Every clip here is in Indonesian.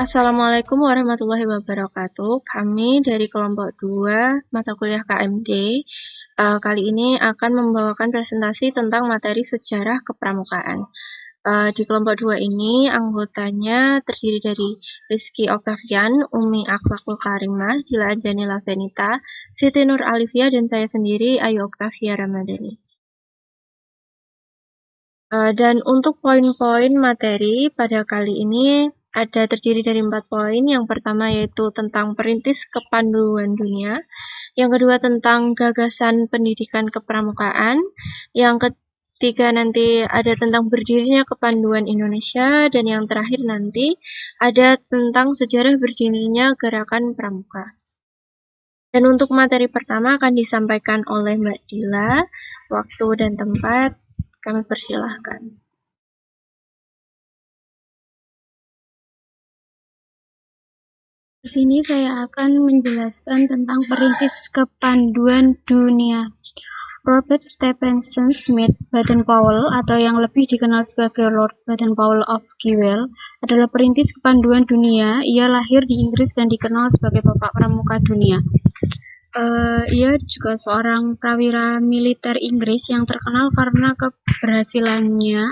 Assalamualaikum warahmatullahi wabarakatuh. Kami dari kelompok 2 mata kuliah KMD kali ini akan membawakan presentasi tentang materi sejarah kepramukaan. Di kelompok 2 ini anggotanya terdiri dari Rizky Octavian, Umi Akhlakul Karimah, Dila Anjani Lavenita, Siti Nur Alifia, dan saya sendiri Ayu Octavia Ramadhani. Dan untuk poin-poin materi pada kali ini ada terdiri dari 4 poin. Yang pertama yaitu tentang perintis kepanduan dunia. Yang kedua tentang gagasan pendidikan kepramukaan. Yang ketiga nanti ada tentang berdirinya kepanduan Indonesia. Dan yang terakhir nanti ada tentang sejarah berdirinya gerakan pramuka. Dan untuk materi pertama akan disampaikan oleh Mbak Dila. Waktu dan tempat kami persilahkan. Di sini saya akan menjelaskan tentang perintis kepanduan dunia. Robert Stephenson Smith Baden-Powell atau yang lebih dikenal sebagai Lord Baden-Powell of Kewell adalah perintis kepanduan dunia. Ia lahir di Inggris dan dikenal sebagai Bapak Pramuka Dunia. Ia juga seorang prawira militer Inggris yang terkenal karena keberhasilannya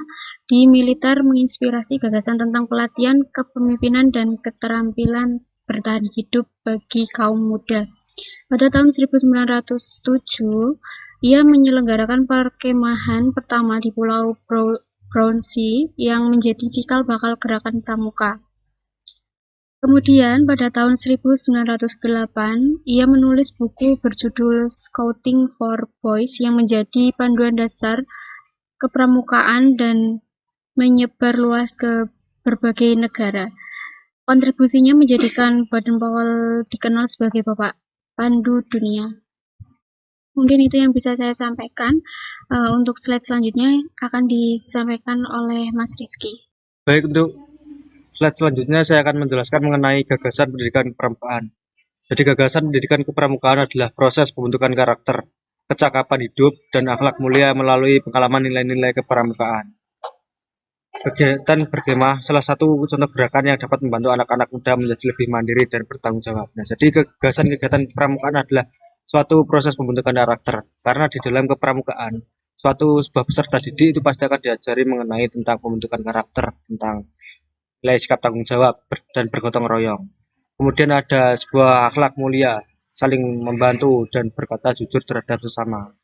di militer menginspirasi gagasan tentang pelatihan, kepemimpinan, dan keterampilan bertahan hidup bagi kaum muda. Pada tahun 1907, ia menyelenggarakan perkemahan pertama di Pulau Brownsea yang menjadi cikal bakal gerakan pramuka. Kemudian pada tahun 1908, ia menulis buku berjudul Scouting for Boys yang menjadi panduan dasar kepramukaan dan menyebar luas ke berbagai negara. Kontribusinya menjadikan Baden-Powell dikenal sebagai Bapak Pandu Dunia. Mungkin itu yang bisa saya sampaikan. Untuk slide selanjutnya akan disampaikan oleh Mas Rizky. Baik, untuk slide selanjutnya saya akan menjelaskan mengenai gagasan pendidikan kepramukaan. Jadi gagasan pendidikan kepramukaan adalah proses pembentukan karakter, kecakapan hidup, dan akhlak mulia melalui pengalaman nilai-nilai kepramukaan. Kegiatan berkemah salah satu contoh gerakan yang dapat membantu anak-anak muda menjadi lebih mandiri dan bertanggung jawab. Nah, jadi gagasan kegiatan kepramukaan adalah suatu proses pembentukan karakter, karena di dalam kepramukaan sebuah peserta didik itu pasti akan diajari mengenai tentang pembentukan karakter, tentang nilai sikap tanggung jawab dan bergotong royong. Kemudian ada sebuah akhlak mulia, saling membantu dan berkata jujur terhadap sesama.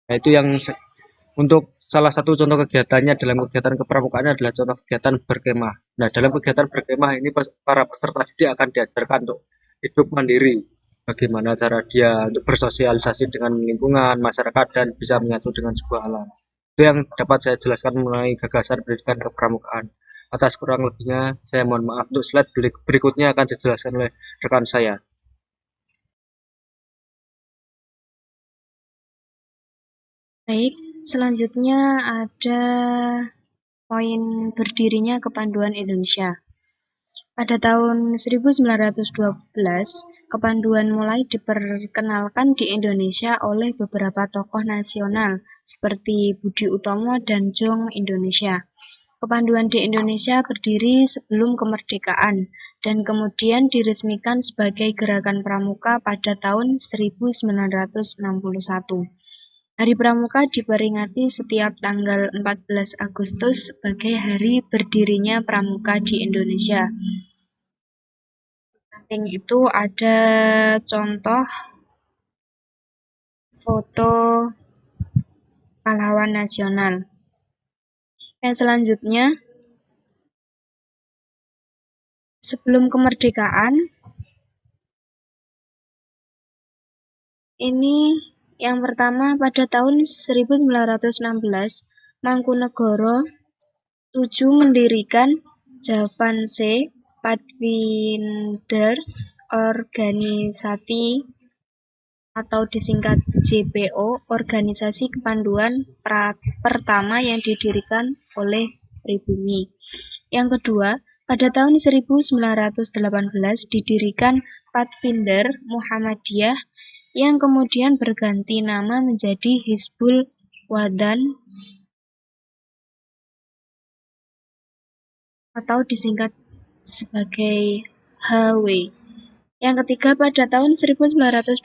Nah, itu yang untuk salah satu contoh kegiatannya dalam kegiatan kepramukaan adalah contoh kegiatan berkemah. Nah, dalam kegiatan berkemah ini para peserta didik akan diajarkan untuk hidup mandiri, bagaimana cara dia untuk bersosialisasi dengan lingkungan, masyarakat, dan bisa menyatu dengan sebuah alam. Itu yang dapat saya jelaskan mengenai gagasan pendidikan kepramukaan. Atas kurang lebihnya, saya mohon maaf. Untuk slide berikutnya akan dijelaskan oleh rekan saya. Baik, selanjutnya ada poin berdirinya Kepanduan Indonesia. Pada tahun 1912, kepanduan mulai diperkenalkan di Indonesia oleh beberapa tokoh nasional seperti Budi Utomo dan Jong Indonesia. Kepanduan di Indonesia berdiri sebelum kemerdekaan dan kemudian diresmikan sebagai Gerakan Pramuka pada tahun 1961. Hari Pramuka diperingati setiap tanggal 14 Agustus sebagai hari berdirinya Pramuka di Indonesia. Di samping itu ada contoh foto pahlawan nasional. Yang selanjutnya, sebelum kemerdekaan, ini yang pertama pada tahun 1916, Mangkunegoro 7 mendirikan Javaanse Padvinders Organisasi atau disingkat JPO, organisasi kepanduan pertama yang didirikan oleh Pribumi. Yang kedua, pada tahun 1918 didirikan Padvinder Muhammadiyah yang kemudian berganti nama menjadi Hizbul Wathan atau disingkat sebagai HW. Yang ketiga, pada tahun 1921,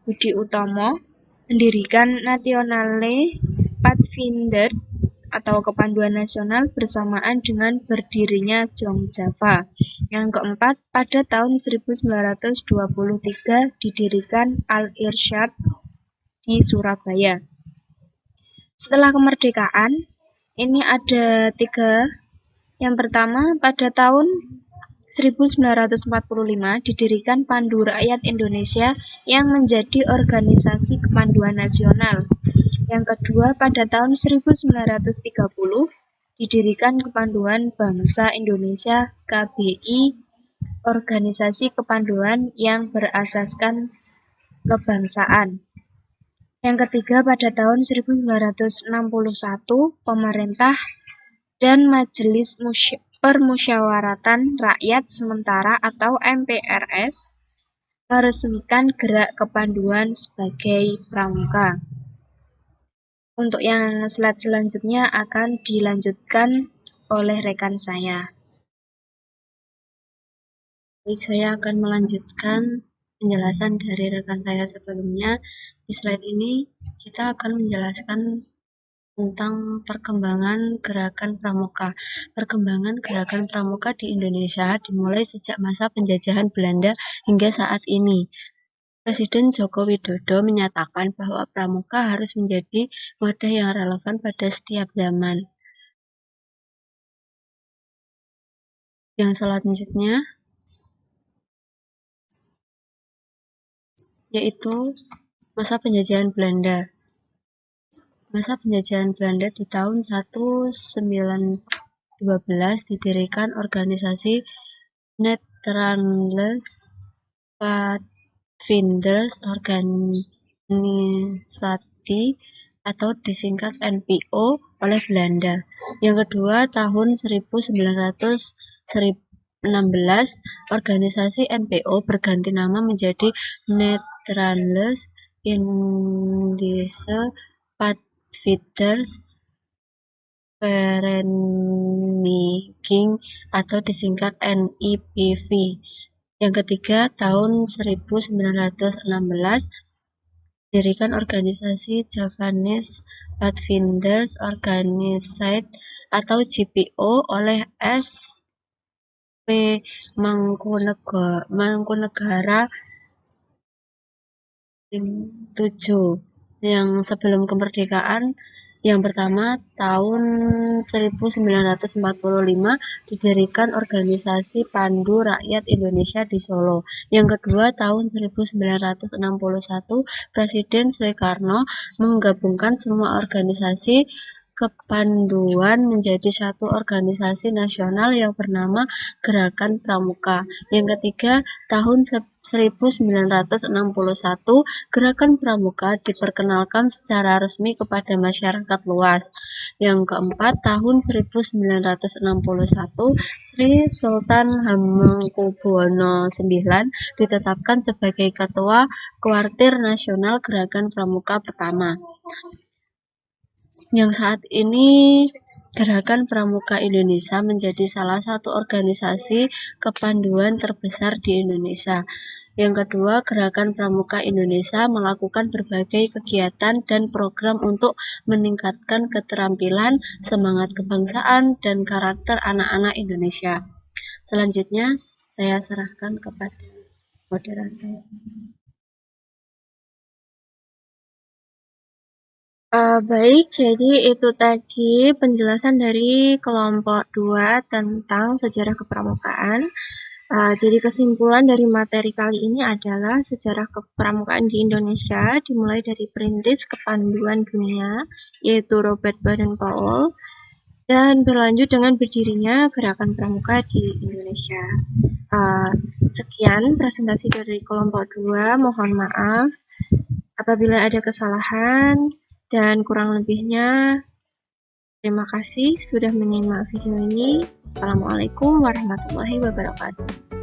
Budi Utomo mendirikan Nationale Padvinders atau Kepanduan Nasional bersamaan dengan berdirinya Jong Java. Yang keempat, pada tahun 1923 didirikan Al-Irsyad di Surabaya. Setelah kemerdekaan, ini ada 3. Yang pertama, pada tahun 1945 didirikan Pandu Rakyat Indonesia yang menjadi organisasi kepanduan nasional. Yang kedua, pada tahun 1930 didirikan Kepanduan Bangsa Indonesia KBI, organisasi kepanduan yang berasaskan kebangsaan. Yang ketiga, pada tahun 1961 pemerintah dan Majelis Permusyawaratan Rakyat Sementara atau MPRS meresmikan Gerak Kepanduan sebagai pramuka. Untuk yang slide selanjutnya akan dilanjutkan oleh rekan saya. Baik, saya akan melanjutkan penjelasan dari rekan saya sebelumnya. Di slide ini kita akan menjelaskan tentang perkembangan gerakan pramuka. Perkembangan gerakan pramuka di Indonesia dimulai sejak masa penjajahan Belanda hingga saat ini. Presiden Joko Widodo menyatakan bahwa pramuka harus menjadi wadah yang relevan pada setiap zaman. Yang selanjutnya yaitu masa penjajahan Belanda. Masa penjajahan Belanda di tahun 1912 didirikan organisasi Nederlandse Padvinders Organisasi atau disingkat NPO oleh Belanda. Yang kedua, tahun 1916 organisasi NPO berganti nama menjadi Nederlandse Indische Padvinders Vereniging atau disingkat NIPV. Yang ketiga, tahun 1916 didirikan organisasi Javanese Padvinders Organized atau JPO oleh SP Mangkunegara 7. Yang sebelum kemerdekaan, yang pertama tahun 1945 didirikan organisasi Pandu Rakyat Indonesia di Solo. Yang kedua tahun 1961 Presiden Soekarno menggabungkan semua organisasi kepanduan menjadi satu organisasi nasional yang bernama Gerakan Pramuka. Yang ketiga, tahun 1961 Gerakan Pramuka diperkenalkan secara resmi kepada masyarakat luas. Yang keempat, tahun 1961 Sri Sultan Hamengkubuwono IX ditetapkan sebagai Ketua Kuartir Nasional Gerakan Pramuka pertama. Yang saat ini Gerakan Pramuka Indonesia menjadi salah satu organisasi kepanduan terbesar di Indonesia. Yang kedua, Gerakan Pramuka Indonesia melakukan berbagai kegiatan dan program untuk meningkatkan keterampilan, semangat kebangsaan, dan karakter anak-anak Indonesia. Selanjutnya, saya serahkan kepada moderator. Baik, jadi itu tadi penjelasan dari kelompok 2 tentang sejarah kepramukaan. Jadi kesimpulan dari materi kali ini adalah sejarah kepramukaan di Indonesia dimulai dari perintis kepanduan dunia, yaitu Robert Baden-Powell, dan berlanjut dengan berdirinya Gerakan Pramuka di Indonesia. Sekian presentasi dari kelompok 2, mohon maaf apabila ada kesalahan. Dan kurang lebihnya, terima kasih sudah menyimak video ini. Assalamualaikum warahmatullahi wabarakatuh.